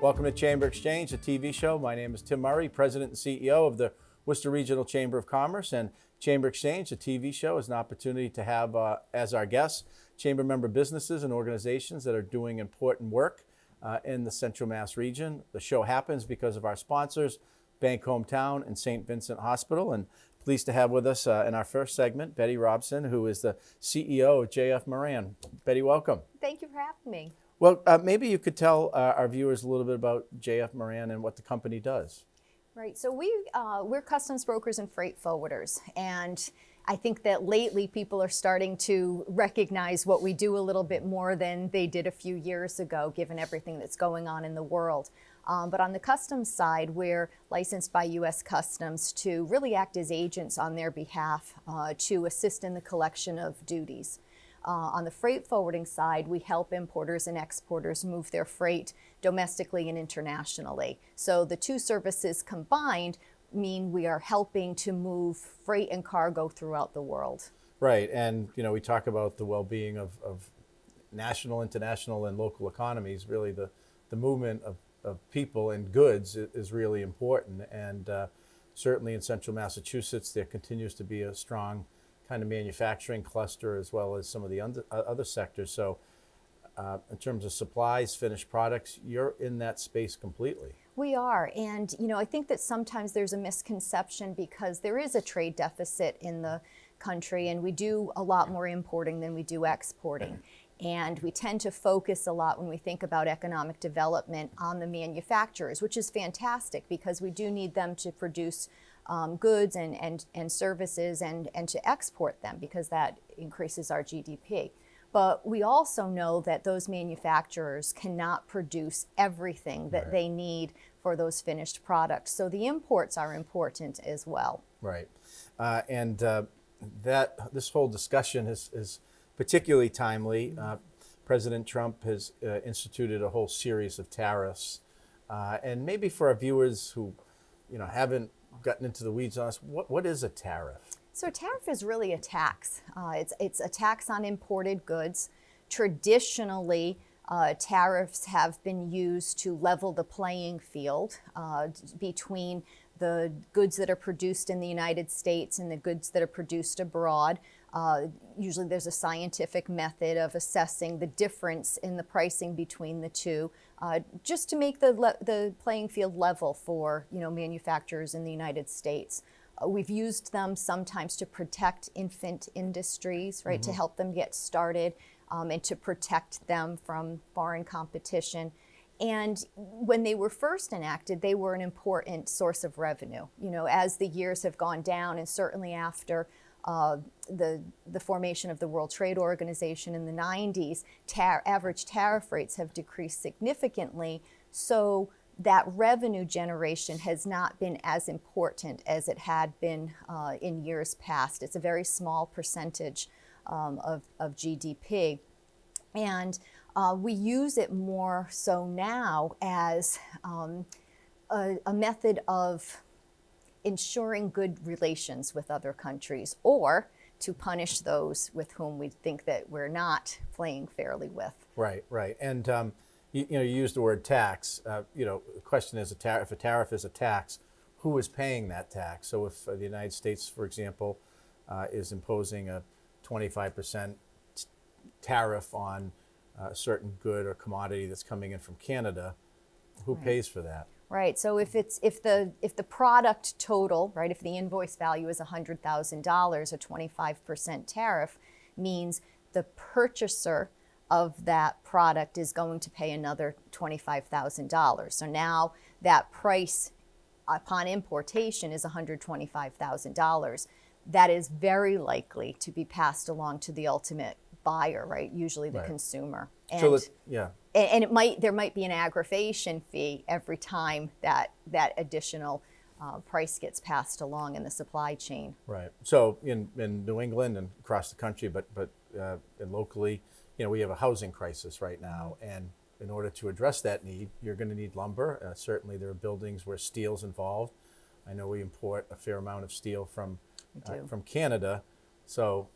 Welcome to Chamber Exchange, a TV show. My name is Tim Murray, President and CEO of the Worcester Regional Chamber of Commerce. And Chamber Exchange, a TV show, is an opportunity to have as our guests chamber member businesses and organizations that are doing important work in the Central Mass region. The show happens because of our sponsors, Bank Hometown and St. Vincent Hospital. And pleased to have with us in our first segment, Betty Robson, who is the CEO of JF Moran. Betty, welcome. Thank you for having me. Well, maybe you could tell our viewers a little bit about JF Moran and what the company does. Right, so we're customs brokers and freight forwarders, and I think that lately people are starting to recognize what we do a little bit more than they did a few years ago, given everything that's going on in the world. But on the customs side, we're licensed by U.S. Customs to really act as agents on their behalf to assist in the collection of duties. On the freight forwarding side, we help importers and exporters move their freight domestically and internationally. So the two services combined mean we are helping to move freight and cargo throughout the world. Right, and we talk about the well-being of national, international, and local economies. Really, the movement of people and goods is really important, and certainly in central Massachusetts, there continues to be a strong kind of manufacturing cluster as well as some of the other sectors. So in terms of supplies, finished products, you're in that space completely. We are, and I think that sometimes there's a misconception because there is a trade deficit in the country, and we do a lot more importing than we do exporting. And we tend to focus a lot when we think about economic development on the manufacturers, which is fantastic because we do need them to produce goods and services and to export them because that increases our GDP. But we also know that those manufacturers cannot produce everything that they need for those finished products. So the imports are important as well. Right. And this whole discussion is particularly timely. President Trump has instituted a whole series of tariffs. And maybe for our viewers who haven't gotten into the weeds on us, what is a tariff? So a tariff is really a tax. It's a tax on imported goods. Traditionally, tariffs have been used to level the playing field between the goods that are produced in the United States and the goods that are produced abroad. Usually there's a scientific method of assessing the difference in the pricing between the two, just to make the playing field level for manufacturers in the United States. We've used them sometimes to protect infant industries, right, to help them get started and to protect them from foreign competition. And when they were first enacted, they were an important source of revenue. As the years have gone down, and certainly after the formation of the World Trade Organization in the 90s, average tariff rates have decreased significantly. So that revenue generation has not been as important as it had been in years past. It's a very small percentage of GDP. And we use it more so now as a method of ensuring good relations with other countries, or to punish those with whom we think that we're not playing fairly with. Right, right. And you used the word tax. The question is, if a tariff is a tax, who is paying that tax? So if the United States, for example, is imposing a 25% tariff on a certain good or commodity that's coming in from Canada, who pays for that? Right. So if the product total, right, if the invoice value is $100,000, a 25% tariff means the purchaser of that product is going to pay another $25,000. So now that price upon importation is $125,000. That is very likely to be passed along to the ultimate buyer, right? Usually the consumer. And, and there might be an aggravation fee every time that additional price gets passed along in the supply chain. Right. So in New England and across the country, but locally, we have a housing crisis right now, and in order to address that need, you're going to need lumber. Certainly, there are buildings where steel's involved. I know we import a fair amount of steel from Canada, so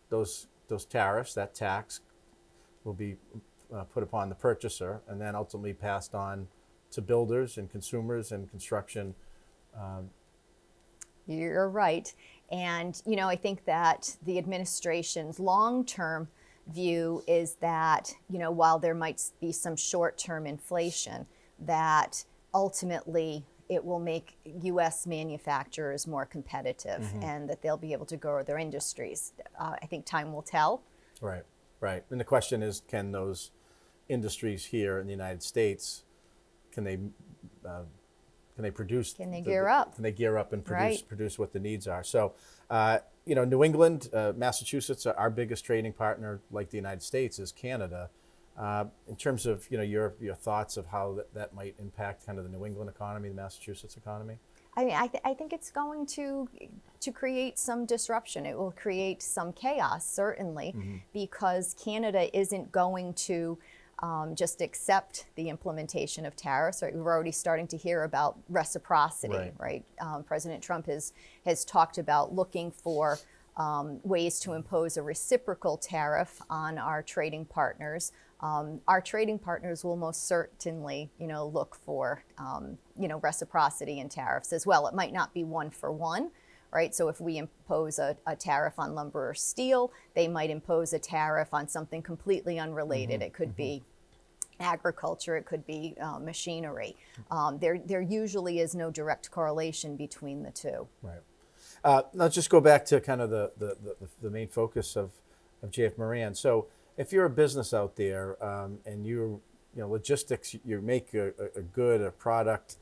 those tariffs, that tax, will be put upon the purchaser and then ultimately passed on to builders and consumers and construction. You're right. And, I think that the administration's long-term view is that, while there might be some short-term inflation, that ultimately it will make U.S. manufacturers more competitive and that they'll be able to grow their industries. I think time will tell. Right, right. And the question is, can those industries here in the United States, can they produce? Can they gear up? Can they gear up and Right. produce what the needs are? So, New England, Massachusetts, our biggest trading partner, like the United States, is Canada. In terms of your thoughts of how that might impact kind of the New England economy, the Massachusetts economy. I mean, I think it's going to create some disruption. It will create some chaos, certainly, because Canada isn't going to just accept the implementation of tariffs. Right? We're already starting to hear about reciprocity, right? President Trump has talked about looking for ways to impose a reciprocal tariff on our trading partners. Our trading partners will most certainly, look for, reciprocity in tariffs as well. It might not be one for one, right? So if we impose a tariff on lumber or steel, they might impose a tariff on something completely unrelated. It could be agriculture, it could be machinery. There usually is no direct correlation between the two. Right. Let's just go back to kind of the main focus of JF Moran. So if you're a business out there and logistics, you make a good, a product,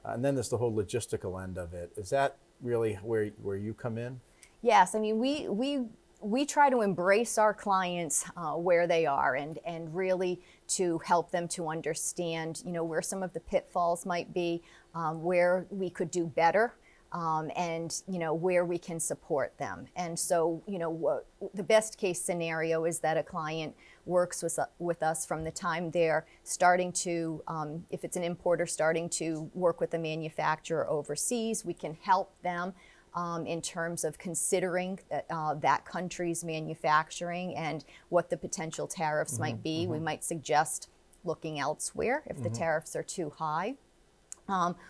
and then there's the whole logistical end of it. Is that really where you come in? Yes, I mean, we try to embrace our clients where they are and really to help them to understand, where some of the pitfalls might be, where we could do better. And where we can support them. And so the best case scenario is that a client works with us from the time they're starting to, if it's an importer, starting to work with a manufacturer overseas. We can help them in terms of considering that country's manufacturing and what the potential tariffs might be. We might suggest looking elsewhere if the tariffs are too high.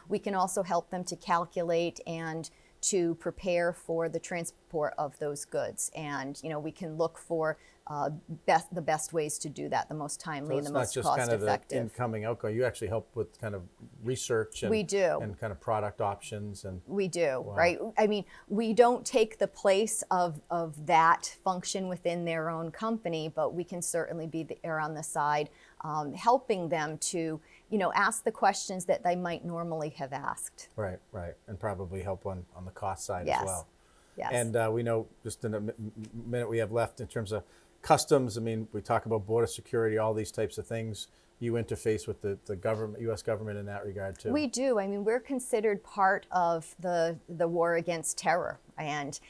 We can also help them to calculate and to prepare for the transport of those goods. And, we can look for the best ways to do that, the most timely and the most cost effective. It's not just kind of the incoming, outgoing. You actually help with kind of research and, we do. And kind of product options. And we do, wow. Right? I mean, we don't take the place of that function within their own company, but we can certainly be there on the side, helping them to ask the questions that they might normally have asked. Right, and probably help on the cost side Yes. as well. Yes. And we know, just in a minute we have left, in terms of customs, I mean, we talk about border security, all these types of things. You interface with the government, U.S. government in that regard too. We do. I mean, we're considered part of the war against terror, and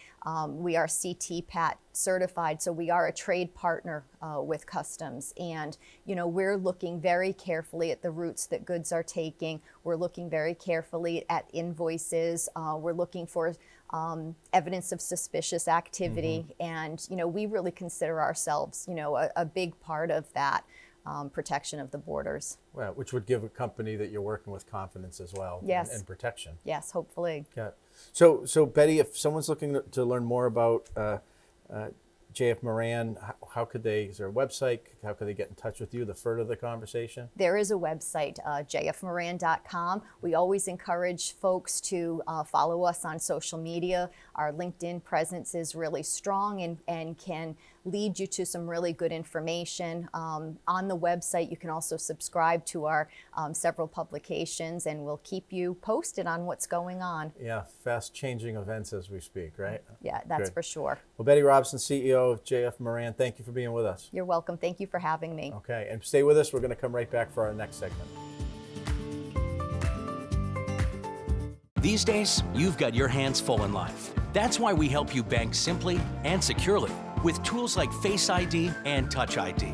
we are CTPAT certified, so we are a trade partner with customs. And we're looking very carefully at the routes that goods are taking. We're looking very carefully at invoices. We're looking for evidence of suspicious activity, and we really consider ourselves, a big part of that. Protection of the borders. Well, which would give a company that you're working with confidence as well. Yes. And protection. Yes, hopefully. Yeah. So Betty, if someone's looking to learn more about JF Moran, how could they, is there a website? How could they get in touch with you to further the conversation? There is a website, jfmoran.com. We always encourage folks to follow us on social media. Our LinkedIn presence is really strong and can lead you to some really good information. On the website, you can also subscribe to our several publications, and we'll keep you posted on what's going on. Yeah, fast changing events as we speak, right? Yeah, that's Good. for sure. Well, Betty Robson, CEO of JF Moran, thank you for being with us. You're welcome. Thank you for having me. Okay, and stay with us. We're going to come right back for our next segment. These days, you've got your hands full in life. That's why we help you bank simply and securely with tools like Face ID and Touch ID.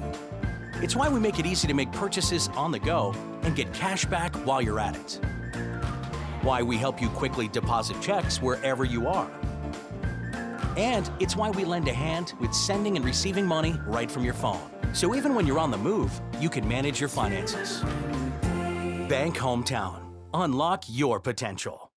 It's why we make it easy to make purchases on the go and get cash back while you're at it. Why we help you quickly deposit checks wherever you are. And it's why we lend a hand with sending and receiving money right from your phone. So even when you're on the move, you can manage your finances. Bank Hometown. Unlock your potential.